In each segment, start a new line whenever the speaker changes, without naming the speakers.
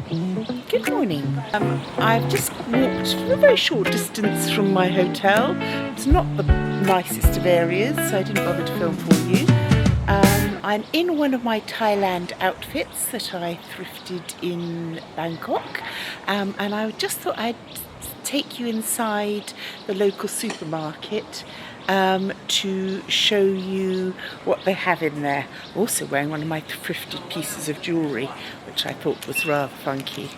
Good morning. I've just walked a very short distance from my hotel. It's not the nicest of areas, so I didn't bother to film for you. I'm in one of my Thailand outfits that I thrifted in Bangkok, and I just thought I'd take you inside the local supermarket to show you what they have in there. Also wearing one of my thrifted pieces of jewellery, which I thought was rather funky.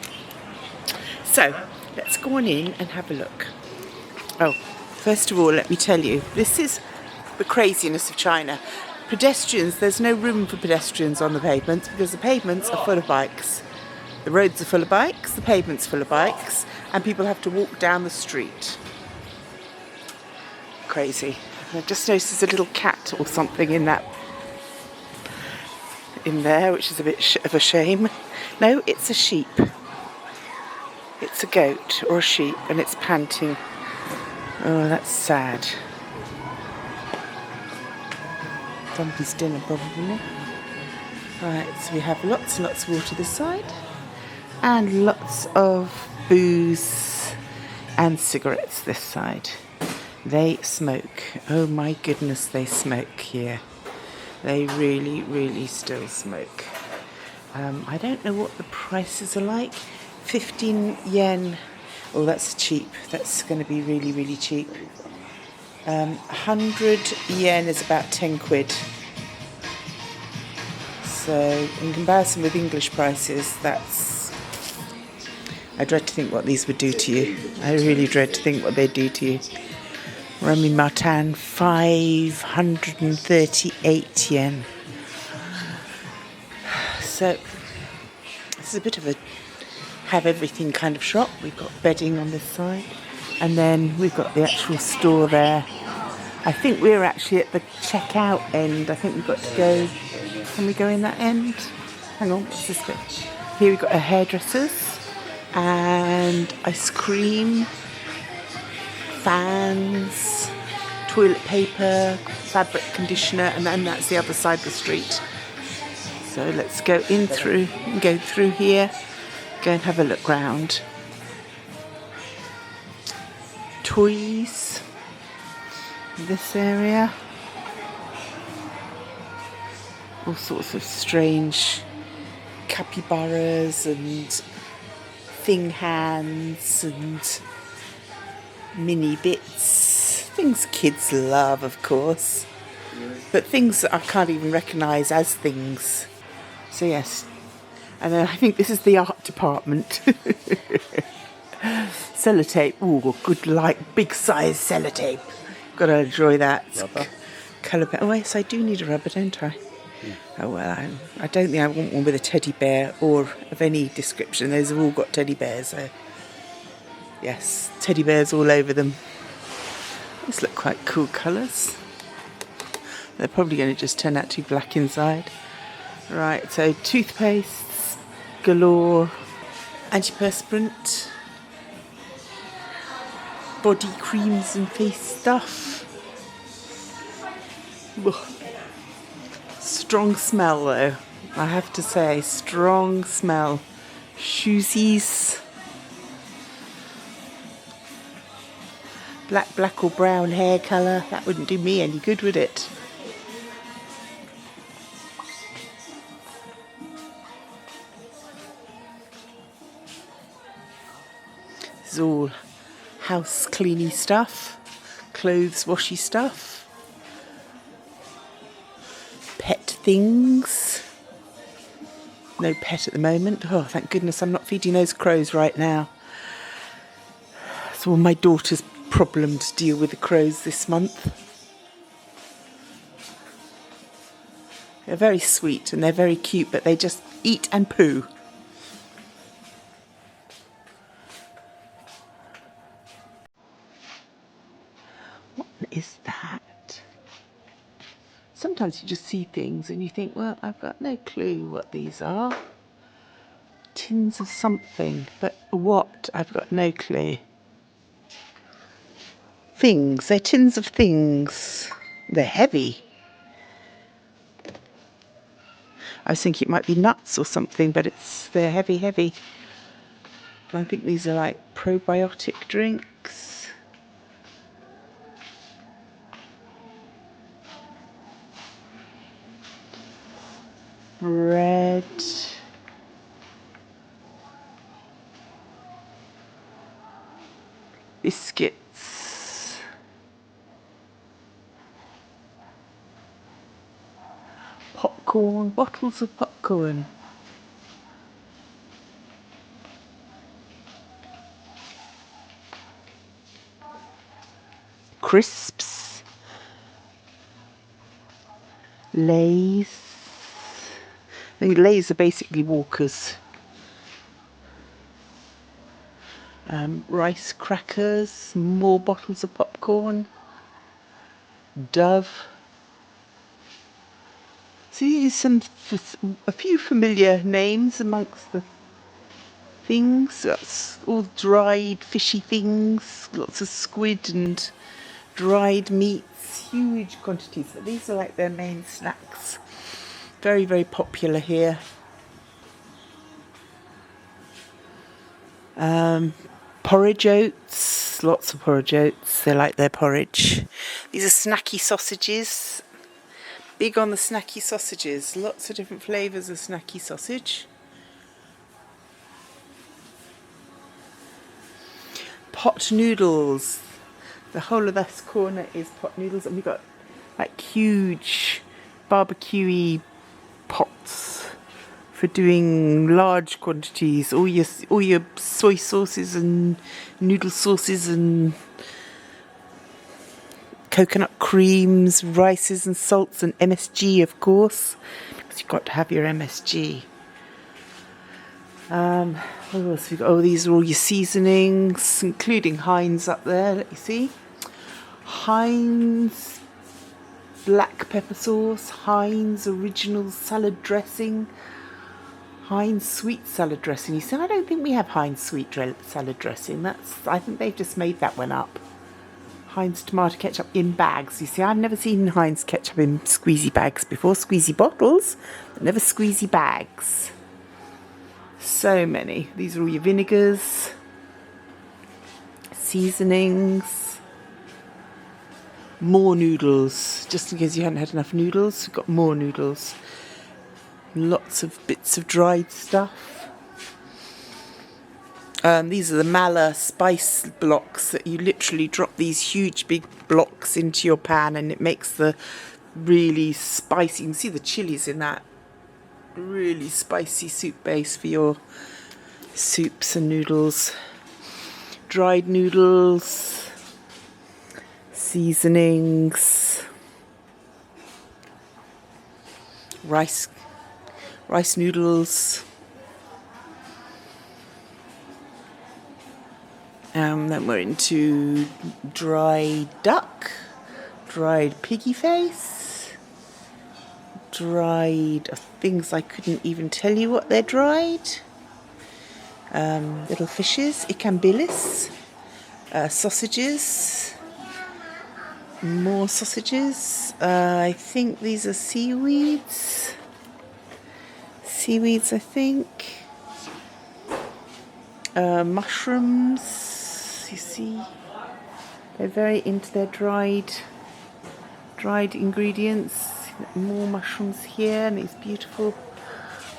So let's go on in and have a look. Oh, first of all, let me tell you, this is the craziness of China. Pedestrians, there's no room for pedestrians on the pavements because the pavements are full of bikes. The roads are full of bikes, the pavement's full of bikes, and people have to walk down the street. Crazy. I just noticed there's a little cat or something in there, which is a bit of a shame. No, it's a sheep. It's a goat or a sheep, and it's panting. Oh, that's sad. Somebody's dinner, probably. Right, so we have lots and lots of water this side, and lots of booze and cigarettes this side. They smoke. Oh my goodness, they smoke here. They really, really still smoke. I don't know what the prices are like. 15 yen. Oh, that's cheap. That's going to be really, really cheap. 100 yen is about 10 quid. So in comparison with English prices, I dread to think what these would do to you. I really dread to think what they'd do to you. Remy Martin, 538 yen. So this is a bit of a have everything kind of shop. We've got bedding on this side, and then we've got the actual store there. I think we're actually at the checkout end. I think we've got to go. Can we go in that end? Hang on, what's this bit? Here we've got a hairdressers and ice cream, fans, toilet paper, fabric conditioner, and then that's the other side of the street. So let's go in through and go through here, go and have a look round. Toys, this area. All sorts of strange capybaras and thing hands and mini bits. Things kids love, of course, but things that I can't even recognise as things. So yes, and then I think this is the art department. Sellotape, ooh, good, like big size sellotape. Got to enjoy that.
Rubber?
Colour. Oh yes, I do need a rubber, don't I? Oh well, I don't think I want one with a teddy bear or of any description. Those have all got teddy bears, so yes, teddy bears all over them. These look quite cool colours. They're probably going to just turn out to be black inside. Right, so toothpastes galore, antiperspirant, body creams and face stuff. Ugh. Strong smell though, I have to say, strong smell. Shoesies. Black or brown hair colour, that wouldn't do me any good, would it? This is all house cleany stuff, clothes washy stuff. Pet things. No pet at the moment. Oh, thank goodness I'm not feeding those crows right now. It's all my daughter's problem to deal with the crows this month. They're very sweet and they're very cute, but they just eat and poo. What is that? Sometimes you just see things and you think, well, I've got no clue what these are. Tins of something, but what? I've got no clue. Things, they're tins of things. They're heavy. I was thinking it might be nuts or something, but they're heavy. I think these are like probiotic drinks. Bread. Biscuits. Popcorn. Bottles of popcorn. Crisps. Lays. I think Lays are basically Walkers. Rice crackers, more bottles of popcorn, Dove. See, a few familiar names amongst the things. That's all dried fishy things, lots of squid and dried meats, huge quantities. But these are like their main snacks. Very, very popular here. Porridge oats, lots of porridge oats. They like their porridge. These are snacky sausages. Big on the snacky sausages. Lots of different flavours of snacky sausage. Pot noodles. The whole of this corner is pot noodles, and we've got like huge barbecue-y pots for doing large quantities. All your soy sauces and noodle sauces and coconut creams, rices and salts, and MSG, of course, because you've got to have your MSG. What else we got? Oh, these are all your seasonings, including Heinz up there. Let me see. Heinz black pepper sauce, Heinz original salad dressing, Heinz sweet salad dressing. You see, I don't think we have Heinz sweet salad dressing. I think they've just made that one up. Heinz tomato ketchup in bags. You see, I've never seen Heinz ketchup in squeezy bags before. Squeezy bottles, but never squeezy bags. So many. These are all your vinegars, seasonings, more noodles. Just in case you hadn't had enough noodles, we've got more noodles. Lots of bits of dried stuff. These are the Mala spice blocks that you literally drop these huge big blocks into your pan, and it makes the really spicy. You can see the chilies in that. Really spicy soup base for your soups and noodles. Dried noodles, seasonings, rice noodles. Then we're into dried duck, dried piggy face, dried things I couldn't even tell you what they're dried. Little fishes, ikambilis, sausages, more sausages. I think these are seaweeds. Seaweeds, I think. Mushrooms. You see, they're very into their dried ingredients. More mushrooms here, and these beautiful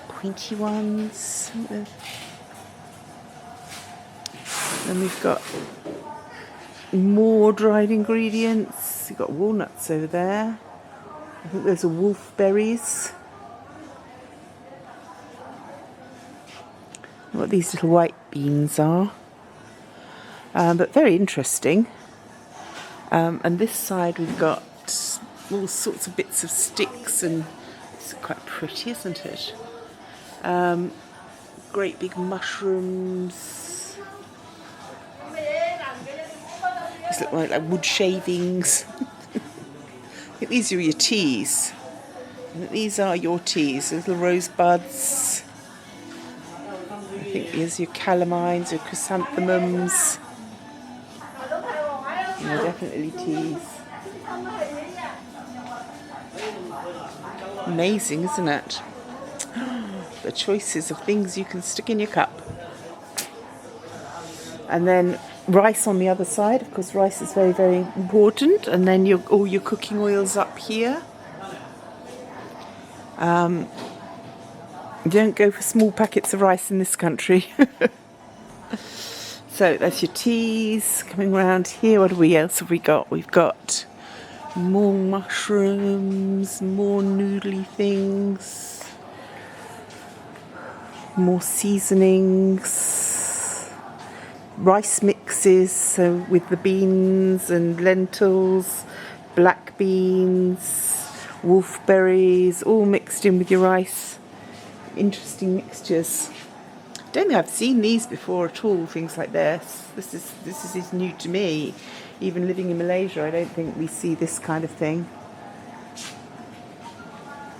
pointy ones. Then we've got more dried ingredients. We've got walnuts over there. I think those are wolfberries. What these little white beans are. But very interesting. And this side we've got all sorts of bits of sticks, and it's quite pretty, isn't it? Great big mushrooms. These look like wood shavings. I think these are your teas. I think these are your teas, little rosebuds. I think these are your calamines, your chrysanthemums. No, definitely teas. Amazing, isn't it? The choices of things you can stick in your cup. And then rice on the other side. Of course, rice is very, very important. And then all your cooking oils up here. You don't go for small packets of rice in this country. So that's your teas coming around here. What else have we got? We've got more mushrooms, more noodly things, more seasonings, rice mixes, so with the beans and lentils, black beans, wolfberries, all mixed in with your rice. Interesting mixtures. Don't think I've seen these before at all, things like this. This is new to me. Even living in Malaysia, I don't think we see this kind of thing.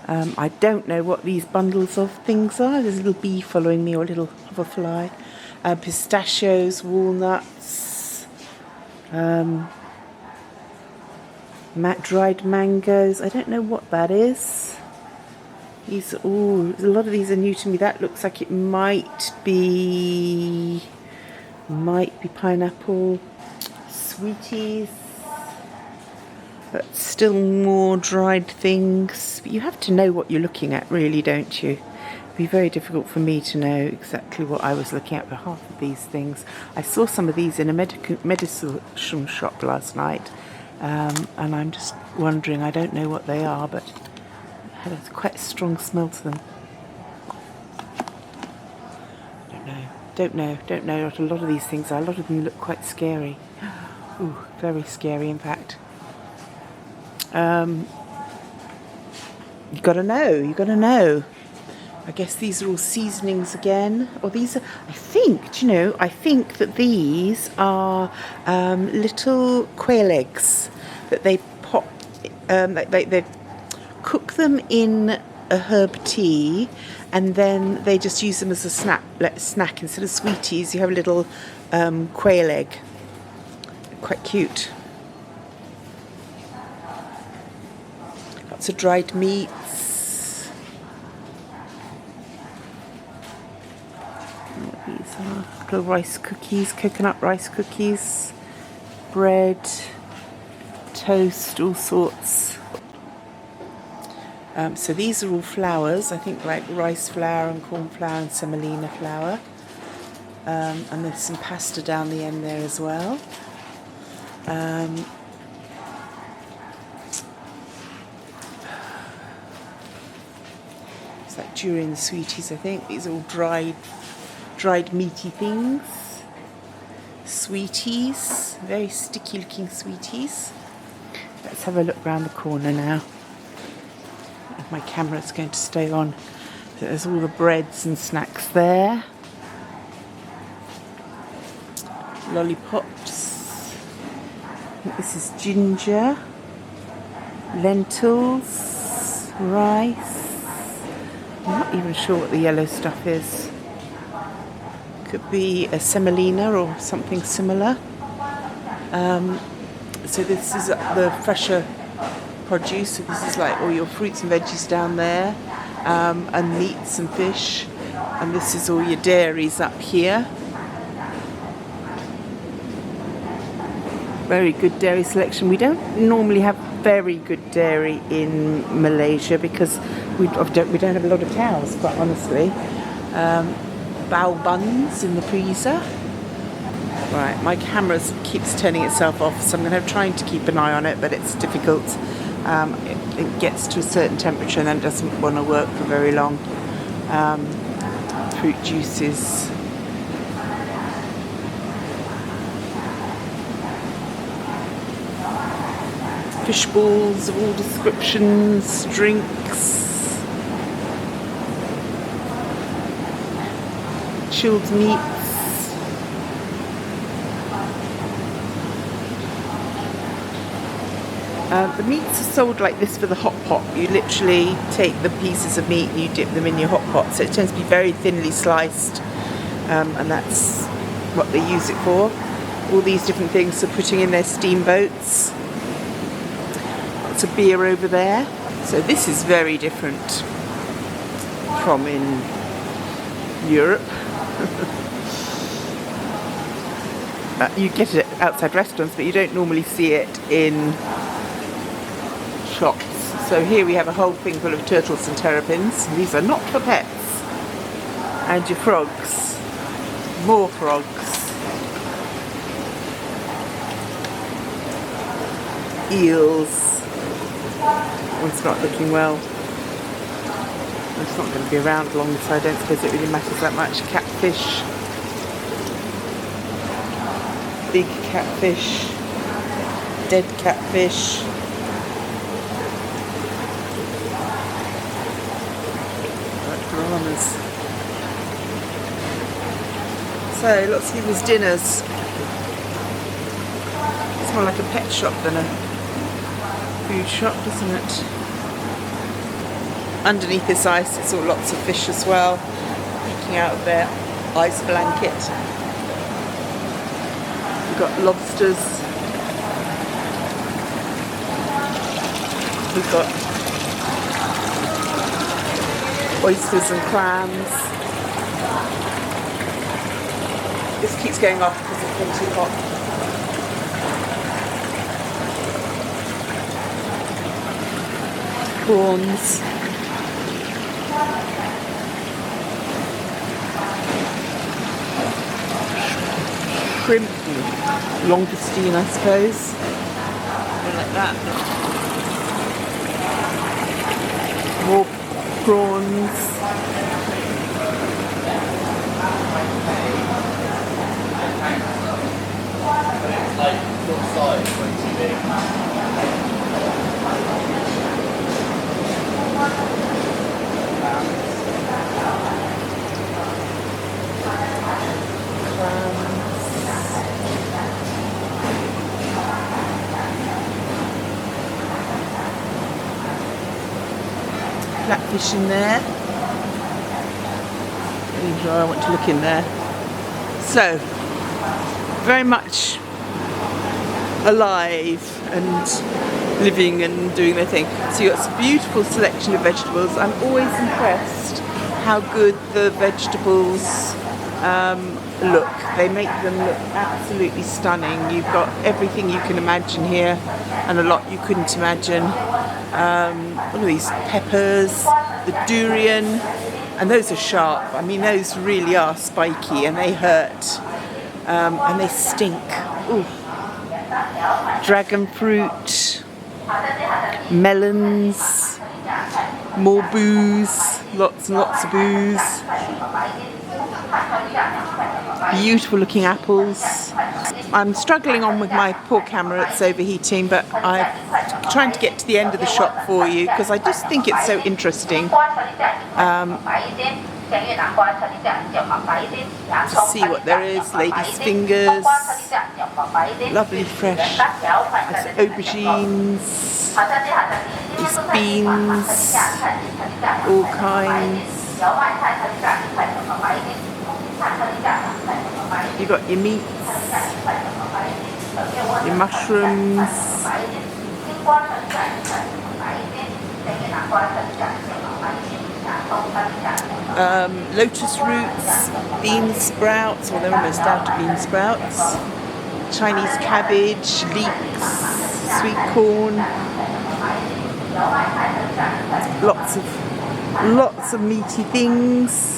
I don't know what these bundles of things are. There's a little bee following me, or a little hoverfly. Pistachios, walnuts, dried mangoes. I don't know what that is. These are all, a lot of these are new to me. That looks like it might be pineapple. Sweeties, but still more dried things. But you have to know what you're looking at, really, don't you? It'd be very difficult for me to know exactly what I was looking at for half of these things. I saw some of these in a medicine shop last night, and I'm just wondering, I don't know what they are, but had a quite strong smell to them. Don't know what a lot of these things are. A lot of them look quite scary. Ooh, very scary, in fact. You gotta know. I guess these are all seasonings again. Or these are, I think that these are little quail eggs that they pop, they cook them in a herb tea, and then they just use them as a snack instead of sweeties. You have a little quail egg. Quite cute. Lots of dried meats. These are little rice cookies, coconut rice cookies, bread, toast, all sorts. So these are all flours, I think, like rice flour and corn flour and semolina flour. And there's some pasta down the end there as well. It's like durian sweeties, I think. These are all dried meaty things. Sweeties, very sticky looking sweeties. Let's have a look round the corner now. If my camera's going to stay on. So there's all the breads and snacks there. Lollipops. I think this is ginger, lentils, rice. I'm not even sure what the yellow stuff is. Could be a semolina or something similar. So this is the fresher produce. So this is like all your fruits and veggies down there, and meats and fish. And this is all your dairies up here. Very good dairy selection. We don't normally have very good dairy in Malaysia because we don't have a lot of cows, quite honestly. Bao buns in the freezer. Right, my camera keeps turning itself off, so I'm going to trying to keep an eye on it, but it's difficult. It gets to a certain temperature and then doesn't want to work for very long. Fruit juices. Fish balls of all descriptions, drinks, chilled meats. The meats are sold like this for the hot pot. You literally take the pieces of meat and you dip them in your hot pot. So it tends to be very thinly sliced, and that's what they use it for. All these different things are putting in their steamboats. Lots of beer over there. So this is very different from in Europe. you get it outside restaurants, but you don't normally see it in shops. So here we have a whole thing full of turtles and terrapins. These are not for pets. And your frogs. More frogs. Eels. One's not looking well. It's not going to be around long, so I don't suppose it really matters that much. Catfish. Big catfish. Dead catfish. Piranhas. So, lots of people's dinners. It's more like a pet shop than a food shop, isn't it? Underneath this ice, it's all lots of fish as well, peeking out of their ice blanket. We've got lobsters. We've got oysters and clams. This keeps going off because it's been too hot. Prawns. Shrimp. Langoustine, I suppose. Something like that. More prawns. Flatfish in there. I want to look in there. So, very much alive and living and doing their thing. So you've got this beautiful selection of vegetables. I'm always impressed how good the vegetables look. They make them look absolutely stunning. You've got everything you can imagine here and a lot you couldn't imagine. All of these peppers, the durian, and those are sharp. I mean, those really are spiky and they hurt and they stink. Ooh. Dragon fruit, melons, more booze, lots and lots of booze. Beautiful looking apples. I'm struggling on with my poor camera, it's overheating, but I'm trying to get to the end of the shop for you because I just think it's so interesting to see what there is. Ladies' fingers, lovely fresh aubergines, these beans, all kinds. You got your meats, your mushrooms, lotus roots, bean sprouts, well they're almost out of bean sprouts, Chinese cabbage, leeks, sweet corn, lots of meaty things.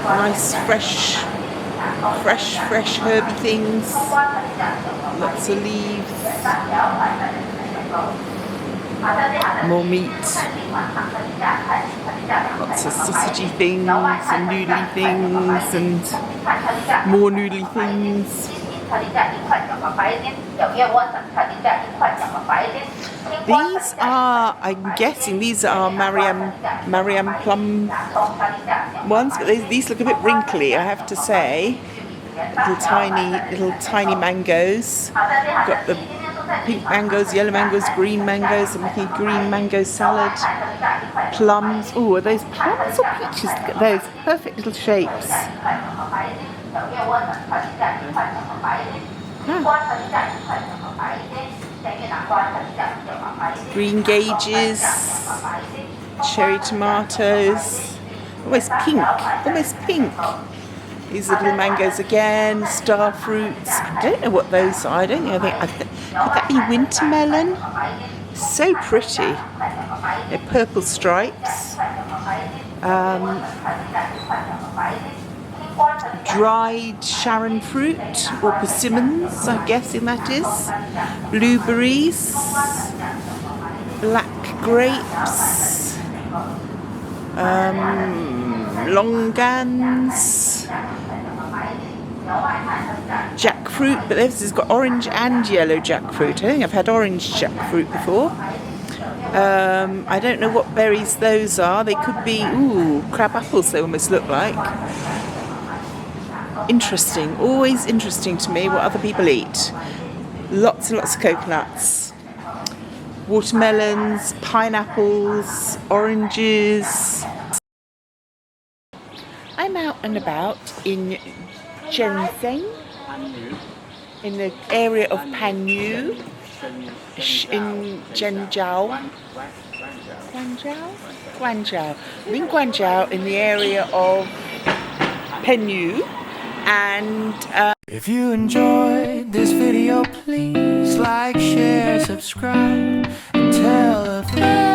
Nice fresh herby things. Lots of leaves. More meat. Lots of sausagey things and noodly things and more noodly things. These are, I'm guessing, these are Mariam plum ones, but these look a bit wrinkly, I have to say. Little tiny mangoes. Got the pink mangoes, yellow mangoes, green mangoes. I'm making a green mango salad. Plums. Oh, are those plums or peaches? Look at those perfect little shapes. Green gauges, cherry tomatoes, almost pink, almost pink. These little mangoes again, star fruits. I don't know what those are. I don't know. Could that be winter melon? So pretty. They're purple stripes. Dried Sharon fruit, or persimmons, I'm guessing that is. Blueberries. Black grapes. Longans. Jackfruit, but this has got orange and yellow jackfruit. I think I've had orange jackfruit before. I don't know what berries those are. They could be, crab apples they almost look like. Interesting, always interesting to me what other people eat. Lots and lots of coconuts. Watermelons, pineapples, oranges. I'm out and about in Shenzhen, in the area of Panyu, in Guangzhou. Guangzhou. I'm in Guangzhou, in the area of Panyu, and
if you enjoyed this video, please like, share, subscribe, and tell a friend.